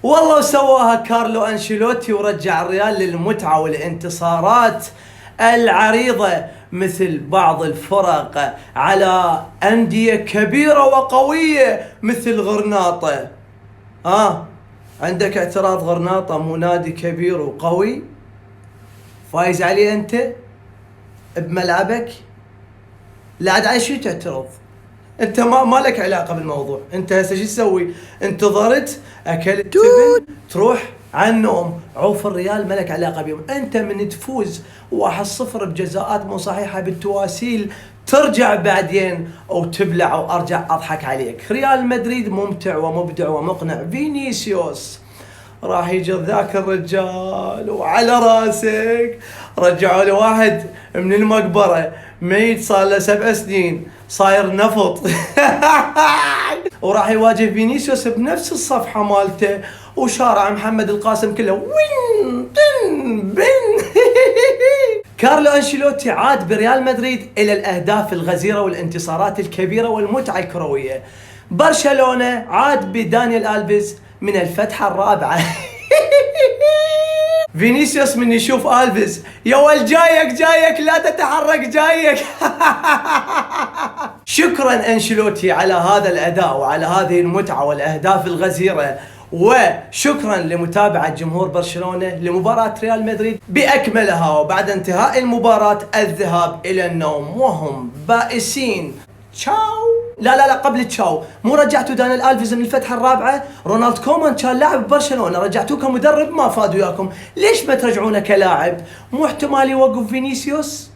والله وسواها كارلو أنشيلوتي ورجع الريال للمتعة والانتصارات العريضة مثل بعض الفرق على أندية كبيرة وقوية مثل غرناطة. عندك اعتراض؟ غرناطة مو نادي كبير وقوي فايز عليه أنت بملعبك؟ لا عاد على شو تعترض؟ انت ما لك علاقه بالموضوع. انت هسه شو تسوي؟ انتظرت اكلت تبن تروح على النوم. عوف الريال ما لك علاقه بيهم. انت من تفوز 1-0 بجزاءات مو صحيحه بالتواسيل ترجع بعدين او تبلع وارجع اضحك عليك. ريال مدريد ممتع ومبدع ومقنع. فينيسيوس راح يجي ذاك الرجال وعلى راسك رجعوا له واحد من المقبره ميت صار له 7 سنين صاير نفط وراح يواجه فينيسيوس بنفس الصفحه مالته وشارع محمد القاسم كله وين تن بن كارلو أنشيلوتي عاد بريال مدريد إلى الأهداف الغزيرة والانتصارات الكبيرة والمتعة الكروية. برشلونة عاد بدانيال ألفيز من الفتحة الرابعة فينيسيوس من يشوف ألفيز يا ولد جايك لا تتحرك جايك شكرا أنشيلوتي على هذا الأداء وعلى هذه المتعة والأهداف الغزيرة، وشكرا لمتابعة جمهور برشلونة لمباراة ريال مدريد بأكملها. وبعد انتهاء المباراة الذهاب إلى النوم وهم بائسين. تشاو. لا قبل تشاو، مو رجعتوا دانيال ألفيز من الفتحة الرابعة؟ رونالد كومان كان لاعب برشلونة، رجعتوه كمدرب ما فاد وياكم، ليش ما ترجعونه كلاعب؟ مو احتمال يوقف فينيسيوس؟